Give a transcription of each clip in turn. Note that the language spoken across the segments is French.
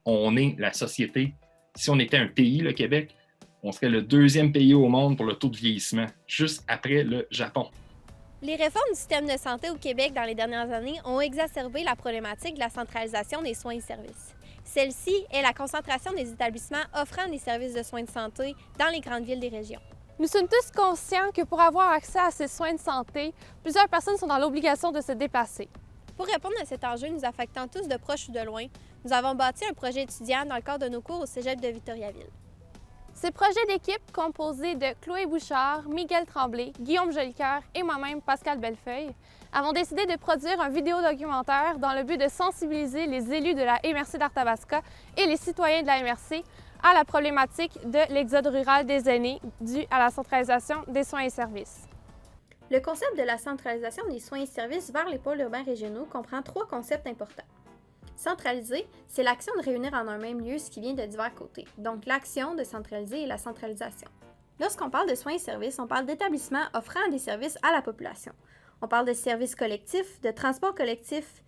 on est la société. Si on était un pays, le Québec, on serait le deuxième pays au monde pour le taux de vieillissement, juste après le Japon. Les réformes du système de santé au Québec dans les dernières années ont exacerbé la problématique de la centralisation des soins et services. Celle-ci est la concentration des établissements offrant des services de soins de santé dans les grandes villes des régions. Nous sommes tous conscients que pour avoir accès à ces soins de santé, plusieurs personnes sont dans l'obligation de se déplacer. Pour répondre à cet enjeu nous affectant tous de proche ou de loin, nous avons bâti un projet étudiant dans le cadre de nos cours au Cégep de Victoriaville. Ce projet d'équipe, composé de Chloé Bouchard, Miguel Tremblay, Guillaume Jolicoeur et moi-même, Pascal Bellefeuille, avons décidé de produire un vidéo-documentaire dans le but de sensibiliser les élus de la MRC d'Arthabasca et les citoyens de la MRC à la problématique de l'exode rural des aînés dû à la centralisation des soins et services. Le concept de la centralisation des soins et services vers les pôles urbains régionaux comprend 3 concepts importants. Centraliser, c'est l'action de réunir en un même lieu ce qui vient de divers côtés, donc l'action de centraliser et la centralisation. Lorsqu'on parle de soins et services, on parle d'établissements offrant des services à la population. On parle de services collectifs, de transport collectif,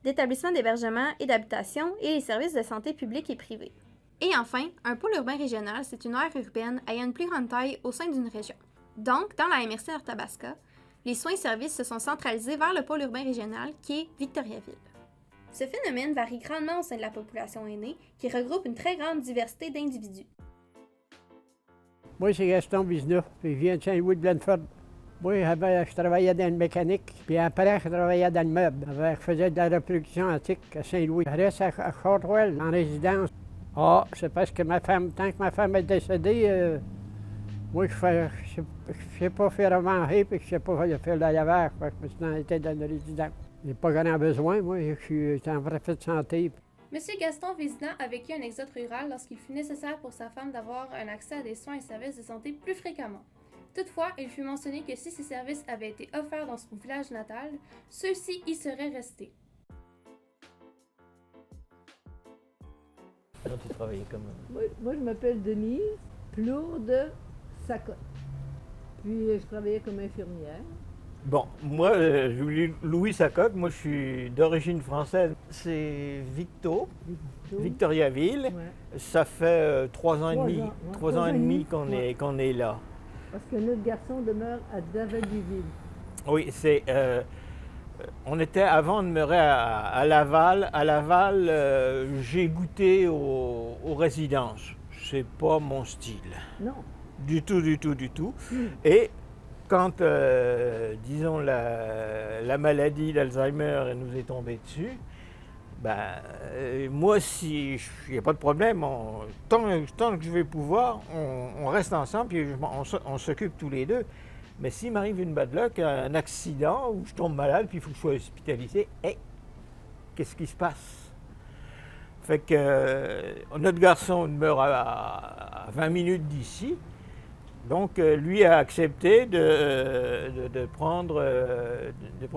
d'établissements d'hébergement et d'habitation et les services de santé publique et privée. Et enfin, un pôle urbain régional, c'est une aire urbaine ayant une plus grande taille au sein d'une région. Donc, dans la MRC d'Arthabasca, les soins et services se sont centralisés vers le pôle urbain régional qui est Victoriaville. Ce phénomène varie grandement au sein de la population aînée, qui regroupe une très grande diversité d'individus. Moi, c'est Gaston Bizneuf, puis je viens de Saint-Louis de Blanford. Moi, je travaillais dans le mécanique, puis après, je travaillais dans le meuble. Je faisais de la reproduction antique à Saint-Louis. Je reste à Shortwell, en résidence. Ah, c'est parce que tant que ma femme est décédée, moi, je ne sais pas faire à manger, puis je ne sais pas faire la lavage, parce que je suis dans la résidence. Je n'ai pas grand besoin, moi, je suis en parfaite santé. Monsieur Gaston Vézina a vécu un exode rural lorsqu'il fut nécessaire pour sa femme d'avoir un accès à des soins et services de santé plus fréquemment. Toutefois, il fut mentionné que si ces services avaient été offerts dans son village natal, ceux-ci y seraient restés. Quand tu travaillais comme... Moi, je m'appelle Denise Plourde Sacotte. Puis, je travaillais comme infirmière. Bon, moi, je suis Louis Sacotte, moi je suis d'origine française. C'est Victoriaville. Ouais. Ça fait 3 ans et demi, 3 ans et demi qu'on est là. Parce que notre garçon demeure à Daverdeville. Oui, c'est... on était avant demeurer à Laval. À Laval, j'ai goûté aux résidences. C'est pas mon style. Non. Du tout. Et quand, disons, la maladie d'Alzheimer nous est tombée dessus, moi, il n'y a pas de problème. Tant que je vais pouvoir, on reste ensemble, puis on s'occupe tous les deux. Mais s'il m'arrive une bad luck, un accident, où je tombe malade, puis il faut que je sois hospitalisé, qu'est-ce qui se passe? Fait que notre garçon demeure à 20 minutes d'ici. Donc, lui a accepté de prendre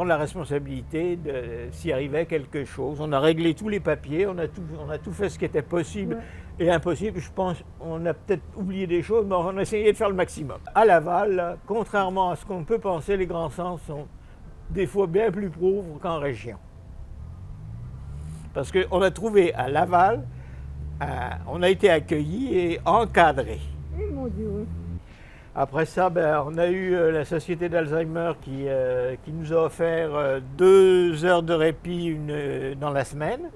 la responsabilité s'il arrivait quelque chose. On a réglé tous les papiers, on a tout fait ce qui était possible et impossible. Je pense qu'on a peut-être oublié des choses, mais on a essayé de faire le maximum. À Laval, là, contrairement à ce qu'on peut penser, les grands centres sont des fois bien plus pauvres qu'en région. Parce qu'on a trouvé à Laval, on a été accueillis et encadrés. Eh mon Dieu, oui. Après ça, on a eu la Société d'Alzheimer qui nous a offert 2 heures de répit dans la semaine.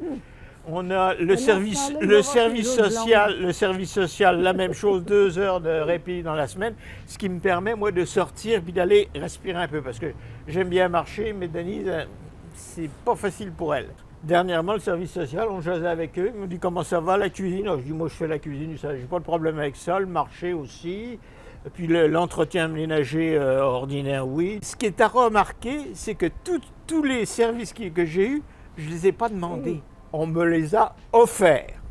On a le service social, la même chose, 2 heures de répit dans la semaine, ce qui me permet, moi, de sortir puis d'aller respirer un peu, parce que j'aime bien marcher, mais Denise, c'est pas facile pour elle. Dernièrement, le service social, on jasait avec eux, ils m'ont dit comment ça va, la cuisine? Alors, je dis, moi, je fais la cuisine, j'ai pas de problème avec ça, le marché aussi. Puis l'entretien ménager ordinaire, oui. Ce qui est à remarquer, c'est que tous les services que j'ai eus, je ne les ai pas demandés. On me les a offerts.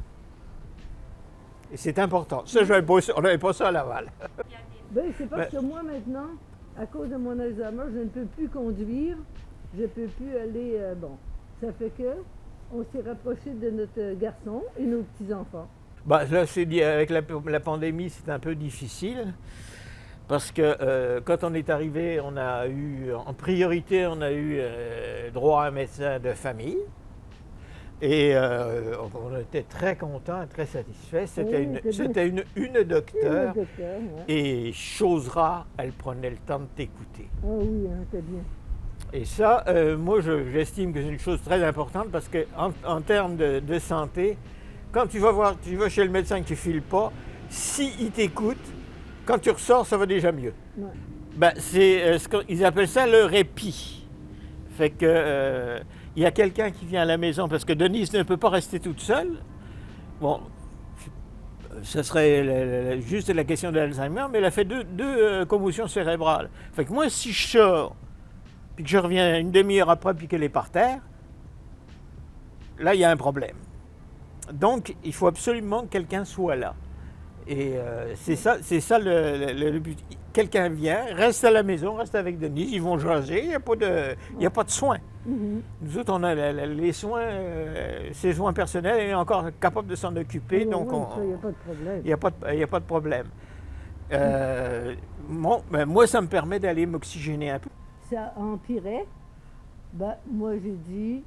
Et c'est important. Ça, on n'avait pas ça à Laval. C'est parce que moi, maintenant, à cause de mon Alzheimer, je ne peux plus conduire. Je ne peux plus aller... ça fait que on s'est rapproché de notre garçon et nos petits-enfants. Là, avec la pandémie, c'est un peu difficile parce que quand on est arrivé, on a eu, en priorité, droit à un médecin de famille. Et on était très contents, très satisfaits. C'était une docteure. Et chose rare, elle prenait le temps de t'écouter. Ah oui, hein, c'est bien. Et ça, moi, j'estime que c'est une chose très importante parce qu'en termes de santé, quand tu vas chez le médecin et que tu ne files pas, s'il t'écoute, quand tu ressors, ça va déjà mieux. Ouais. Ben, c'est ils appellent ça le répit. Fait que il y a quelqu'un qui vient à la maison parce que Denise ne peut pas rester toute seule. Bon, ce serait juste la question de l'Alzheimer, mais elle a fait deux commotions cérébrales. Fait que moi, si je sors, puis que je reviens une demi-heure après, puis qu'elle est par terre, là, il y a un problème. Donc, il faut absolument que quelqu'un soit là. Et c'est ça le but. Quelqu'un vient, reste à la maison, reste avec Denise, ils vont jaser, il n'y a pas de soins. Mhm. Nous autres, on a les soins, ses soins personnels, elle est encore capable de s'en occuper, Oui, donc oui, ça, il n'y a pas de problème. il n'y a pas de problème. Ben, moi, ça me permet d'aller m'oxygéner un peu. Ça empirait. Ben, moi, j'ai dit,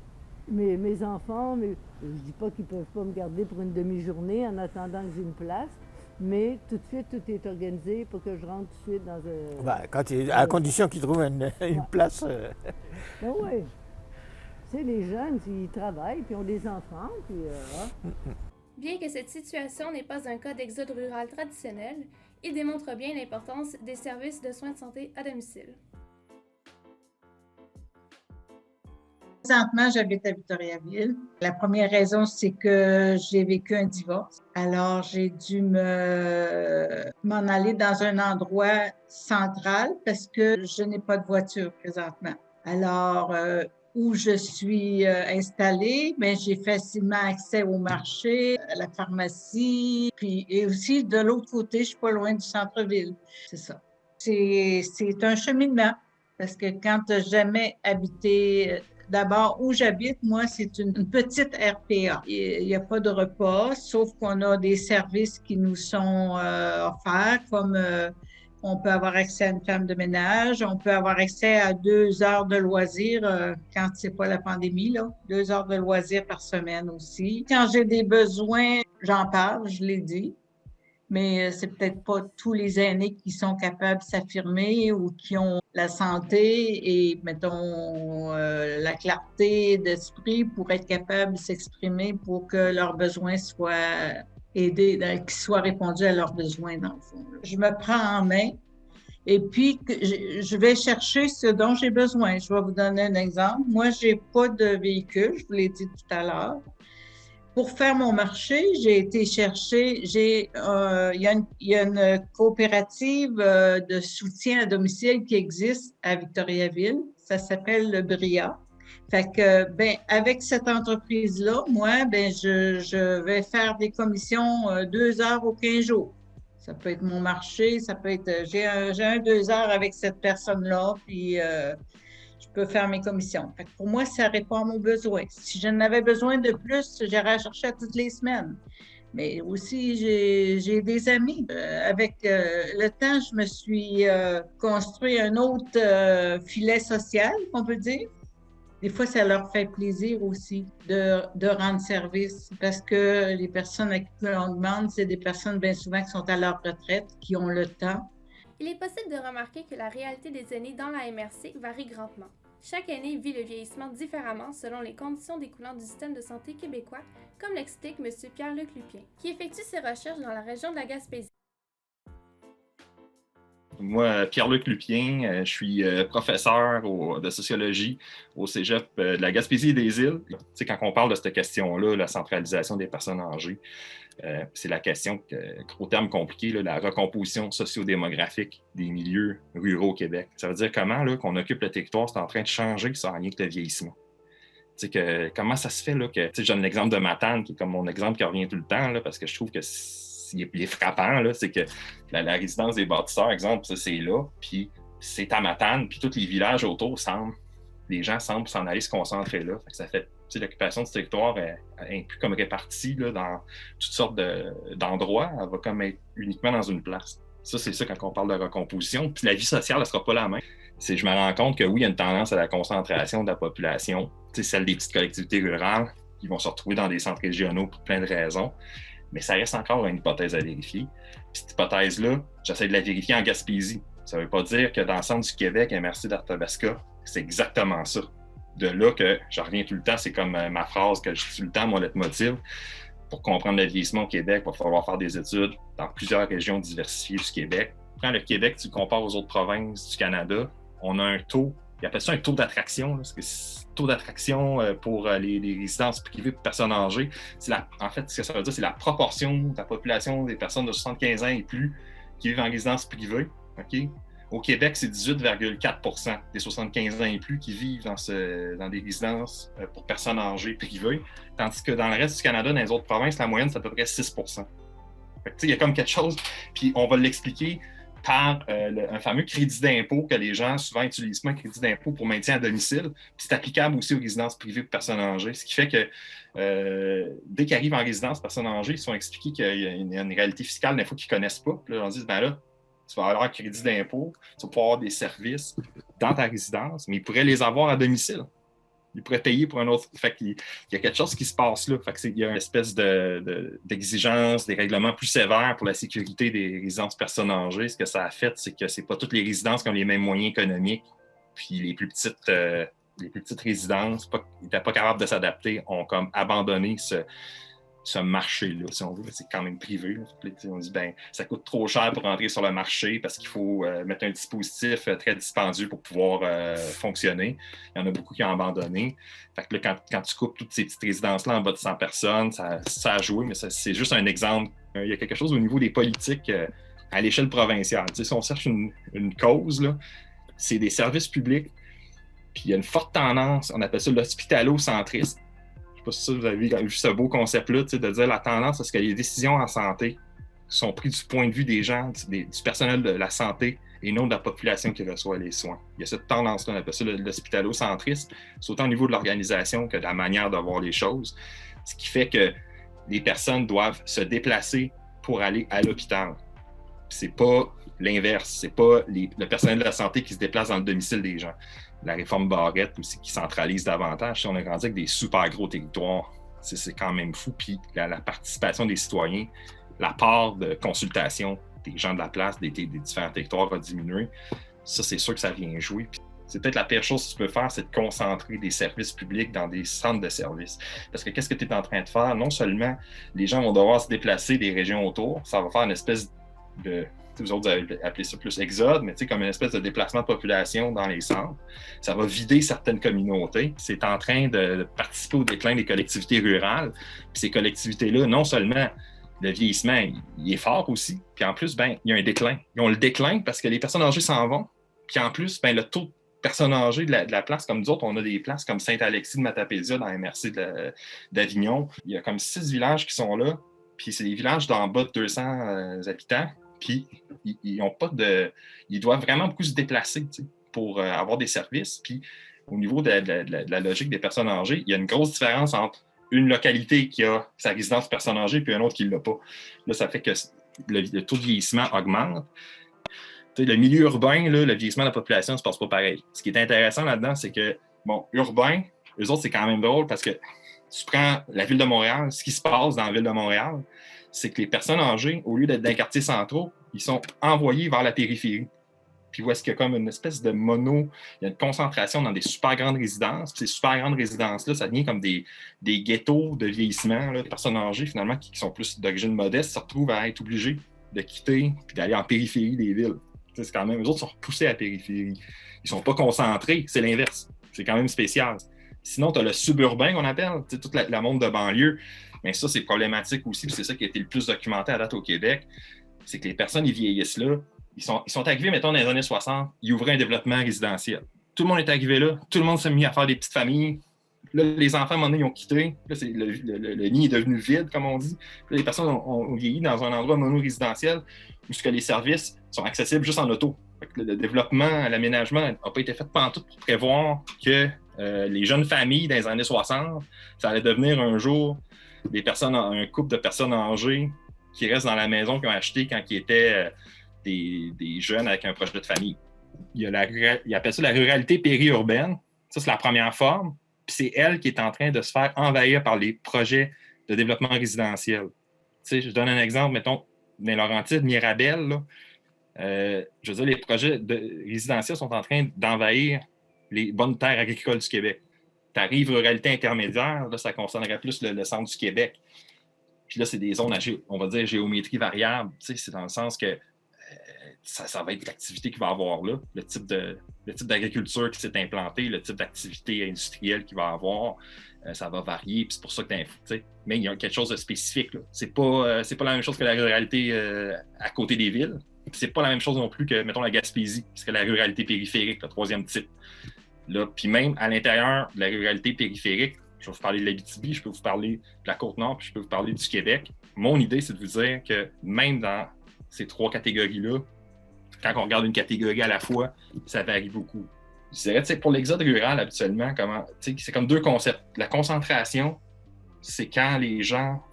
mes enfants, je ne dis pas qu'ils ne peuvent pas me garder pour une demi-journée en attendant que j'ai une place, mais tout de suite, tout est organisé pour que je rentre tout de suite dans un... Ben, à condition qu'ils trouvent une place. Ben oui. Tu sais, les jeunes, ils travaillent, puis ont des enfants, puis... Bien que cette situation n'est pas un cas d'exode rural traditionnel, il démontre bien l'importance des services de soins de santé à domicile. Présentement, j'habite à Victoriaville. La première raison, c'est que j'ai vécu un divorce. Alors, j'ai dû m'en aller dans un endroit central parce que je n'ai pas de voiture présentement. Alors, où je suis installée, mais j'ai facilement accès au marché, à la pharmacie, et aussi de l'autre côté, je suis pas loin du centre-ville. C'est ça. C'est un cheminement parce que quand tu n'as jamais habité... D'abord, où j'habite, moi, c'est une petite RPA. Il n'y a pas de repas, sauf qu'on a des services qui nous sont offerts, comme on peut avoir accès à une femme de ménage, on peut avoir accès à 2 heures de loisirs quand c'est pas la pandémie, là, 2 heures de loisirs par semaine aussi. Quand j'ai des besoins, j'en parle, je l'ai dit. Mais c'est peut-être pas tous les aînés qui sont capables de s'affirmer ou qui ont la santé et, mettons, la clarté d'esprit pour être capables de s'exprimer pour que leurs besoins soient aidés, qu'ils soient répondus à leurs besoins, dans le fond. Je me prends en main et puis je vais chercher ce dont j'ai besoin. Je vais vous donner un exemple. Moi, j'ai pas de véhicule, je vous l'ai dit tout à l'heure. Pour faire mon marché, j'ai été chercher, il y a une coopérative de soutien à domicile qui existe à Victoriaville. Ça s'appelle le BRIA. Fait que, avec cette entreprise-là, moi, je vais faire des commissions 2 heures ou 15 jours. Ça peut être mon marché, ça peut être, j'ai un 2 heures avec cette personne-là, puis je peux faire mes commissions. Fait que pour moi, ça répond à mon besoin. Si j'en avais besoin de plus, j'irais chercher toutes les semaines. Mais aussi, j'ai des amis. Avec le temps, je me suis construit un autre filet social, on peut dire. Des fois, ça leur fait plaisir aussi de rendre service parce que les personnes à qui on demande, c'est des personnes bien souvent qui sont à leur retraite, qui ont le temps. Il est possible de remarquer que la réalité des aînés dans la MRC varie grandement. Chaque aîné vit le vieillissement différemment selon les conditions découlant du système de santé québécois, comme l'explique M. Pierre-Luc Lupien, qui effectue ses recherches dans la région de la Gaspésie. Moi, Pierre-Luc Lupien, je suis professeur de sociologie au Cégep de la Gaspésie et des Îles. Tu sais, quand on parle de cette question-là, la centralisation des personnes âgées, c'est la question, gros terme compliqué, la recomposition socio-démographique des milieux ruraux au Québec. Ça veut dire comment qu'on occupe le territoire, c'est en train de changer sans rien que le vieillissement. Tu sais, comment ça se fait là, que, tu sais, je donne l'exemple de Matane, qui est comme mon exemple qui revient tout le temps, là, parce que je trouve que il est frappant, là, c'est que la résidence des bâtisseurs, exemple, ça, c'est là, puis c'est à Matane, puis tous les villages autour les gens semblent s'en aller se concentrer là. Fait que ça fait, tu sais, l'occupation du territoire est plus comme répartie là, dans toutes sortes d'endroits, elle va comme être uniquement dans une place. Ça, c'est ça quand on parle de recomposition. Puis la vie sociale, elle sera pas la même. Je me rends compte que oui, il y a une tendance à la concentration de la population, tu sais, celle des petites collectivités rurales. qui vont se retrouver dans des centres régionaux pour plein de raisons. Mais ça reste encore une hypothèse à vérifier. Puis cette hypothèse-là, j'essaie de la vérifier en Gaspésie. Ça ne veut pas dire que dans le centre du Québec, MRC d'Arthabasca, c'est exactement ça. De là que je reviens tout le temps, c'est comme ma phrase que je dis tout le temps, mon leitmotiv. Pour comprendre le vieillissement au Québec, il va falloir faire des études dans plusieurs régions diversifiées du Québec. Quand le Québec, tu le compares aux autres provinces du Canada, on a un taux, ils appellent ça un taux d'attraction, parce que taux d'attraction pour les résidences privées pour personnes âgées, en fait, ce que ça veut dire, c'est la proportion de la population des personnes de 75 ans et plus qui vivent en résidence privée. Okay? Au Québec, c'est 18,4% des 75 ans et plus qui vivent dans des résidences pour personnes âgées privées, tandis que dans le reste du Canada, dans les autres provinces, la moyenne, c'est à peu près 6%. Il y a comme quelque chose, puis on va l'expliquer par un fameux crédit d'impôt que les gens souvent utilisent, un crédit d'impôt pour maintien à domicile, puis c'est applicable aussi aux résidences privées pour personnes âgées, ce qui fait que dès qu'ils arrivent en résidence personnes âgées, ils sont expliqués qu'il y a une réalité fiscale des fois qu'ils ne connaissent pas, puis là, on dit, ben là, tu vas avoir un crédit d'impôt, tu vas pouvoir avoir des services dans ta résidence, mais ils pourraient les avoir à domicile. Ils pourraient payer pour un autre. Fait qu'il y a quelque chose qui se passe là. Fait qu'il y a une espèce d'exigence, des règlements plus sévères pour la sécurité des résidences personnes âgées. Ce que ça a fait, c'est que c'est pas toutes les résidences qui ont les mêmes moyens économiques. Puis les plus petites résidences, qui n'étaient pas capables de s'adapter, ont comme abandonné ce marché-là, si on veut. C'est quand même privé. Là. On dit, ben, ça coûte trop cher pour entrer sur le marché parce qu'il faut mettre un dispositif très dispendieux pour pouvoir fonctionner. Il y en a beaucoup qui ont abandonné. Fait que là, quand tu coupes toutes ces petites résidences-là en bas de 100 personnes, ça a joué, mais c'est juste un exemple. Il y a quelque chose au niveau des politiques à l'échelle provinciale. Tu sais, si on cherche une cause, là, c'est des services publics, puis il y a une forte tendance, on appelle ça l'hospitalo-centrisme. Je ne sais pas si vous avez vu ce beau concept-là, de dire la tendance à ce que les décisions en santé sont prises du point de vue des gens, du personnel de la santé et non de la population qui reçoit les soins. Il y a cette tendance-là, on appelle ça l'hospitalo-centrisme. C'est autant au niveau de l'organisation que de la manière de voir les choses, ce qui fait que les personnes doivent se déplacer pour aller à l'hôpital. C'est pas l'inverse, c'est pas le personnel de la santé qui se déplace dans le domicile des gens. La réforme Barrette aussi qui centralise davantage. Si on a grandi avec des super gros territoires, c'est quand même fou. Puis la participation des citoyens, la part de consultation des gens de la place, des différents territoires a diminué. Ça, c'est sûr que ça vient jouer. Puis c'est peut-être la pire chose que tu peux faire, c'est de concentrer des services publics dans des centres de services. Parce que qu'est-ce que tu es en train de faire? Non seulement les gens vont devoir se déplacer des régions autour, ça va faire une espèce de... Vous autres, vous avez appelé ça plus exode, mais comme une espèce de déplacement de population dans les centres. Ça va vider certaines communautés. C'est en train de participer au déclin des collectivités rurales. Puis ces collectivités-là, non seulement le vieillissement, il est fort aussi, puis en plus, ben, il y a un déclin. Ils ont le déclin parce que les personnes âgées s'en vont. Puis en plus, ben, le taux de personnes âgées de la place, comme nous autres, on a des places comme Saint-Alexis de Matapédia dans la MRC d'Avignon. Il y a comme 6 villages qui sont là, puis c'est des villages d'en bas de 200 habitants. Puis, ils doivent vraiment beaucoup se déplacer pour avoir des services. Puis, au niveau de la logique des personnes âgées, il y a une grosse différence entre une localité qui a sa résidence personnes âgées puis une autre qui ne l'a pas. Là, ça fait que le taux de vieillissement augmente. Le milieu urbain, là, le vieillissement de la population ne se passe pas pareil. Ce qui est intéressant là-dedans, c'est que, urbain, eux autres, c'est quand même drôle parce que tu prends la ville de Montréal, ce qui se passe dans la ville de Montréal, c'est que les personnes âgées, au lieu d'être dans les quartiers centraux, ils sont envoyés vers la périphérie. Puis où est-ce qu'il y a comme une espèce de il y a une concentration dans des super grandes résidences. Puis ces super grandes résidences-là, ça devient comme des ghettos de vieillissement, là, de personnes âgées, finalement, qui sont plus d'origine modeste, se retrouvent à être obligés de quitter puis d'aller en périphérie des villes. C'est quand même, eux autres sont repoussés à la périphérie. Ils sont pas concentrés, c'est l'inverse. C'est quand même spécial. Sinon, tu as le suburbain qu'on appelle, toute la monde de banlieue. Mais ça, c'est problématique aussi, puis c'est ça qui a été le plus documenté à date au Québec. C'est que les personnes, ils vieillissent là. Ils sont arrivés, mettons, dans les années 60, ils ouvraient un développement résidentiel. Tout le monde est arrivé là, tout le monde s'est mis à faire des petites familles. Là, les enfants, à un moment donné, ils ont quitté. Là, le nid est devenu vide, comme on dit. Là, les personnes ont vieilli dans un endroit mono-résidentiel où les services sont accessibles juste en auto. Le développement, l'aménagement n'a pas été fait pantoute pour prévoir que les jeunes familles dans les années 60, ça allait devenir un jour un couple de personnes âgées qui restent dans la maison qu'ils ont acheté quand ils étaient des jeunes avec un projet de famille. Ils appellent ça la ruralité périurbaine. Ça, c'est la première forme. Puis c'est elle qui est en train de se faire envahir par les projets de développement résidentiel. Tu sais, je donne un exemple, mettons, dans Laurentides, Mirabel, là, je veux dire, les projets résidentiels sont en train d'envahir les bonnes terres agricoles du Québec. Tu arrives ruralité intermédiaire, là, ça concernerait plus le centre du Québec. Puis là, c'est des zones à, on va dire, géométrie variable. Tu sais, c'est dans le sens que ça va être l'activité qu'il va avoir là, le type d'agriculture qui s'est implanté, le type d'activité industrielle qu'il va avoir, ça va varier, puis c'est pour ça que tu sais, mais il y a quelque chose de spécifique. C'est pas la même chose que la ruralité à côté des villes, puis c'est pas la même chose non plus que, mettons, la Gaspésie, qui serait la ruralité périphérique, le troisième type. Là, puis même à l'intérieur de la ruralité périphérique, je vais vous parler de l'Abitibi, je peux vous parler de la Côte-Nord, puis je peux vous parler du Québec. Mon idée, c'est de vous dire que même dans ces trois catégories-là, quand on regarde une catégorie à la fois, ça varie beaucoup. Je dirais, pour l'exode rural, habituellement, c'est comme deux concepts. La concentration, c'est quand les gens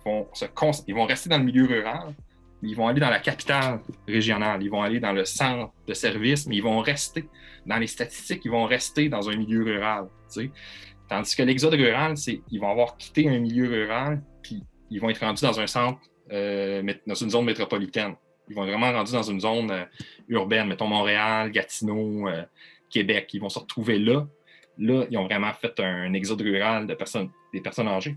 ils vont rester dans le milieu rural, mais ils vont aller dans la capitale régionale, ils vont aller dans le centre de service, mais ils vont rester dans les statistiques, ils vont rester dans un milieu rural. T'sais. Tandis que l'exode rural, ils vont avoir quitté un milieu rural, puis ils vont être rendus dans un centre, dans une zone métropolitaine. Ils vont être vraiment rendus dans une zone urbaine, mettons Montréal, Gatineau, Québec. Ils vont se retrouver là. Là, ils ont vraiment fait un exode rural des personnes âgées.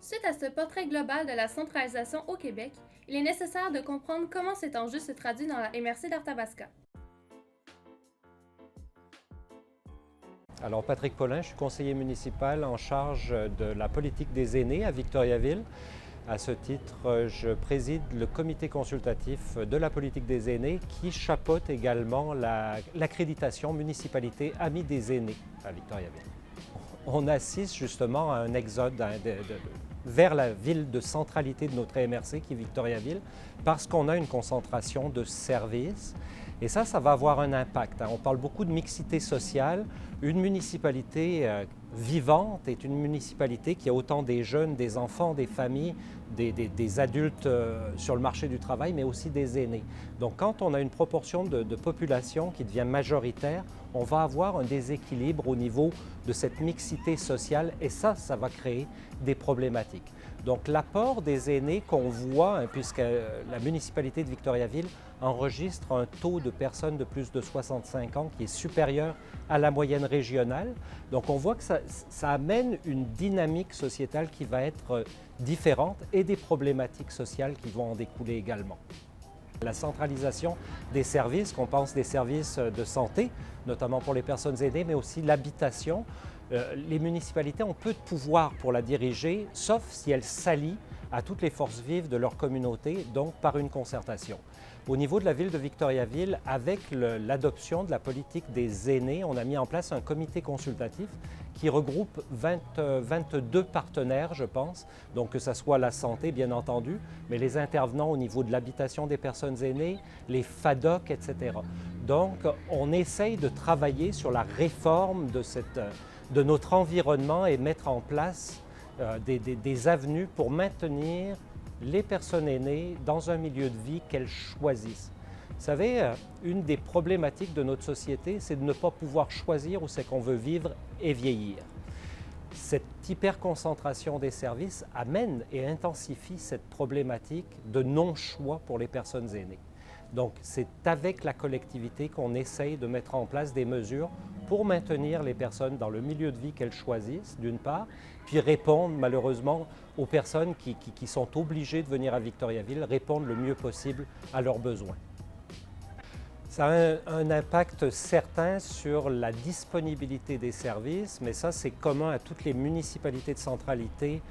Suite à ce portrait global de la centralisation au Québec, il est nécessaire de comprendre comment cet enjeu se traduit dans la MRC d'Arthabasca. Alors, Patrick Paulin, je suis conseiller municipal en charge de la politique des aînés à Victoriaville. À ce titre, je préside le comité consultatif de la politique des aînés qui chapeaute également l'accréditation municipalité Amis des aînés à Victoriaville. On assiste justement à un exode vers la ville de centralité de notre MRC qui est Victoriaville parce qu'on a une concentration de services. Et ça va avoir un impact. On parle beaucoup de mixité sociale. Une municipalité vivante est une municipalité qui a autant des jeunes, des enfants, des familles, des adultes sur le marché du travail, mais aussi des aînés. Donc quand on a une proportion de population qui devient majoritaire, on va avoir un déséquilibre au niveau de cette mixité sociale et ça va créer des problématiques. Donc l'apport des aînés qu'on voit, puisque la municipalité de Victoriaville enregistre un taux de personnes de plus de 65 ans qui est supérieur à la moyenne régionale. Donc on voit que ça amène une dynamique sociétale qui va être différente et des problématiques sociales qui vont en découler également. La centralisation des services, qu'on pense des services de santé, notamment pour les personnes aînées, mais aussi l'habitation. Les municipalités ont peu de pouvoir pour la diriger, sauf si elles s'allient à toutes les forces vives de leur communauté, donc par une concertation. Au niveau de la ville de Victoriaville, avec l'adoption de la politique des aînés, on a mis en place un comité consultatif qui regroupe 22 partenaires, je pense, donc que ce soit la santé, bien entendu, mais les intervenants au niveau de l'habitation des personnes aînées, les FADOC, etc. Donc, on essaye de travailler sur la réforme de notre environnement et mettre en place des avenues pour maintenir les personnes aînées dans un milieu de vie qu'elles choisissent. Vous savez, une des problématiques de notre société, c'est de ne pas pouvoir choisir où c'est qu'on veut vivre et vieillir. Cette hyperconcentration des services amène et intensifie cette problématique de non-choix pour les personnes aînées. Donc, c'est avec la collectivité qu'on essaye de mettre en place des mesures pour maintenir les personnes dans le milieu de vie qu'elles choisissent, d'une part, puis répondre malheureusement aux personnes qui sont obligées de venir à Victoriaville, répondre le mieux possible à leurs besoins. Ça a un impact certain sur la disponibilité des services, mais ça c'est commun à toutes les municipalités de centralité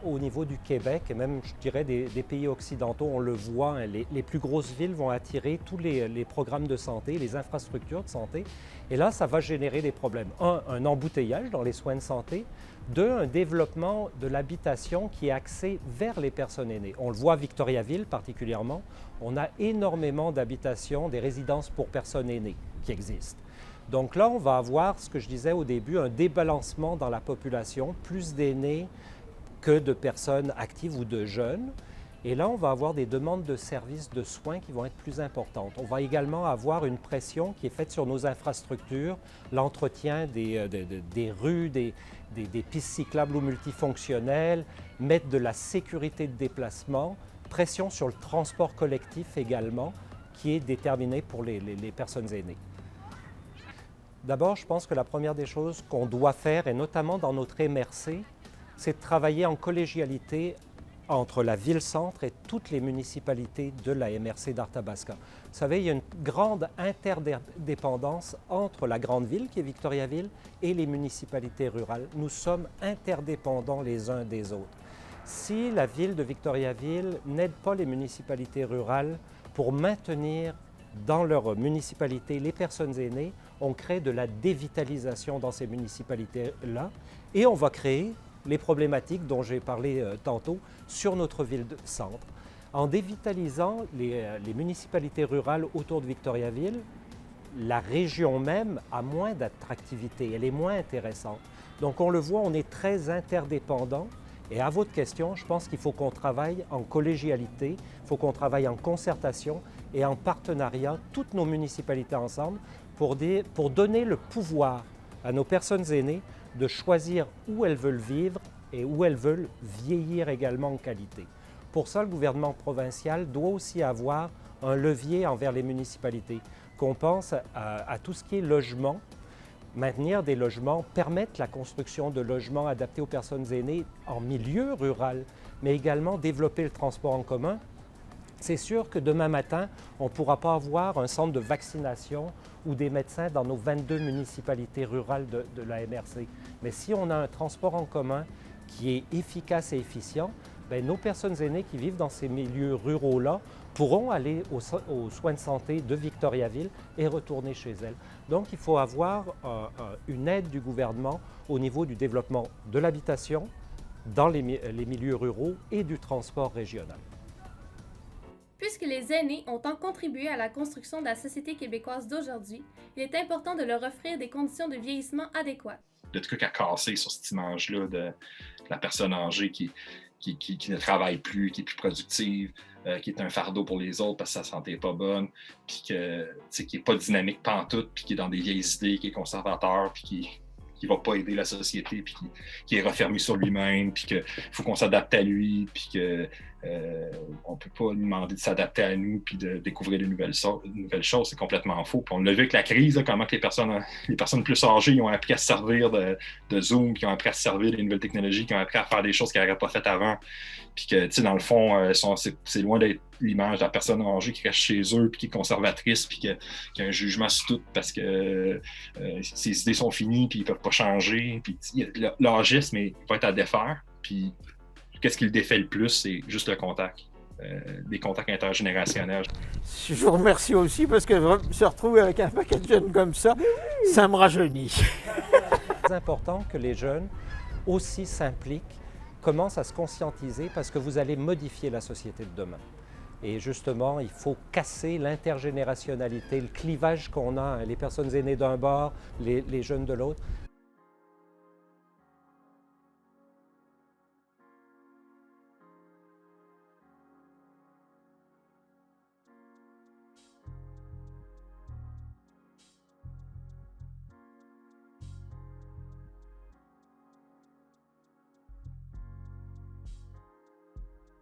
au niveau du Québec et même je dirais des pays occidentaux. On le voit, les plus grosses villes vont attirer tous les programmes de santé, les infrastructures de santé et là ça va générer des problèmes. Un embouteillage dans les soins de santé. Deux, un développement de l'habitation qui est axé vers les personnes aînées. On le voit à Victoriaville particulièrement, on a énormément d'habitations, des résidences pour personnes aînées qui existent. Donc là, on va avoir, ce que je disais au début, un débalancement dans la population, plus d'aînés que de personnes actives ou de jeunes. Et là, on va avoir des demandes de services de soins qui vont être plus importantes. On va également avoir une pression qui est faite sur nos infrastructures, l'entretien des rues, des pistes cyclables ou multifonctionnelles, mettre de la sécurité de déplacement, pression sur le transport collectif également, qui est déterminé pour les personnes aînées. D'abord, je pense que la première des choses qu'on doit faire, et notamment dans notre MRC, c'est de travailler en collégialité entre la ville-centre et toutes les municipalités de la MRC d'Arthabasca. Vous savez, il y a une grande interdépendance entre la grande ville, qui est Victoriaville, et les municipalités rurales. Nous sommes interdépendants les uns des autres. Si la ville de Victoriaville n'aide pas les municipalités rurales pour maintenir dans leur municipalité les personnes aînées, on crée de la dévitalisation dans ces municipalités-là et on va créer les problématiques dont j'ai parlé tantôt sur notre ville-centre. En dévitalisant les municipalités rurales autour de Victoriaville, la région même a moins d'attractivité, elle est moins intéressante. Donc on le voit, on est très interdépendants. Et à votre question, je pense qu'il faut qu'on travaille en collégialité, il faut qu'on travaille en concertation et en partenariat, toutes nos municipalités ensemble, pour donner le pouvoir à nos personnes aînées de choisir où elles veulent vivre et où elles veulent vieillir également en qualité. Pour ça, le gouvernement provincial doit aussi avoir un levier envers les municipalités, qu'on pense à tout ce qui est logement, maintenir des logements, permettre la construction de logements adaptés aux personnes aînées en milieu rural, mais également développer le transport en commun. C'est sûr que demain matin, on ne pourra pas avoir un centre de vaccination ou des médecins dans nos 22 municipalités rurales de la MRC. Mais si on a un transport en commun qui est efficace et efficient, bien, nos personnes aînées qui vivent dans ces milieux ruraux-là pourront aller aux soins de santé de Victoriaville et retourner chez elles. Donc, il faut avoir une aide du gouvernement au niveau du développement de l'habitation dans les milieux ruraux et du transport régional. Puisque les aînés ont tant contribué à la construction de la société québécoise d'aujourd'hui, il est important de leur offrir des conditions de vieillissement adéquates. Le truc à casser sur cette image-là de la personne âgée qui ne travaille plus, qui est plus productive, qui est un fardeau pour les autres parce que sa santé n'est pas bonne, puis qui n'est pas dynamique pantoute, puis qui est dans des vieilles idées, qui est conservateur, puis qui ne va pas aider la société, puis qui est refermé sur lui-même, puis qu'il faut qu'on s'adapte à lui, puis qu'on ne peut pas lui demander de s'adapter à nous, puis de découvrir de nouvelles choses. C'est complètement faux. Puis on l'a vu avec la crise, là, comment que les personnes plus âgées ils ont appris à se servir de Zoom, qui ont appris à se servir des nouvelles technologies, qui ont appris à faire des choses qu'ils n'auraient pas faites avant. Puis que, tu sais, dans le fond, c'est loin d'être l'image de la personne âgée qui reste chez eux, puis qui est conservatrice, puis qui a un jugement sur tout parce que ses idées sont finies, puis ils ne peuvent pas changer. Puis l'âgisme, il va être à défaire. Puis qu'est-ce qui le défait le plus, c'est juste le contact, des contacts intergénérationnels. Je vous remercie aussi parce que se retrouver avec un paquet de jeunes comme ça, ça me rajeunit. C'est important que les jeunes aussi s'impliquent, commencent à se conscientiser parce que vous allez modifier la société de demain. Et justement, il faut casser l'intergénérationnalité, le clivage qu'on a, les personnes aînées d'un bord, les jeunes de l'autre.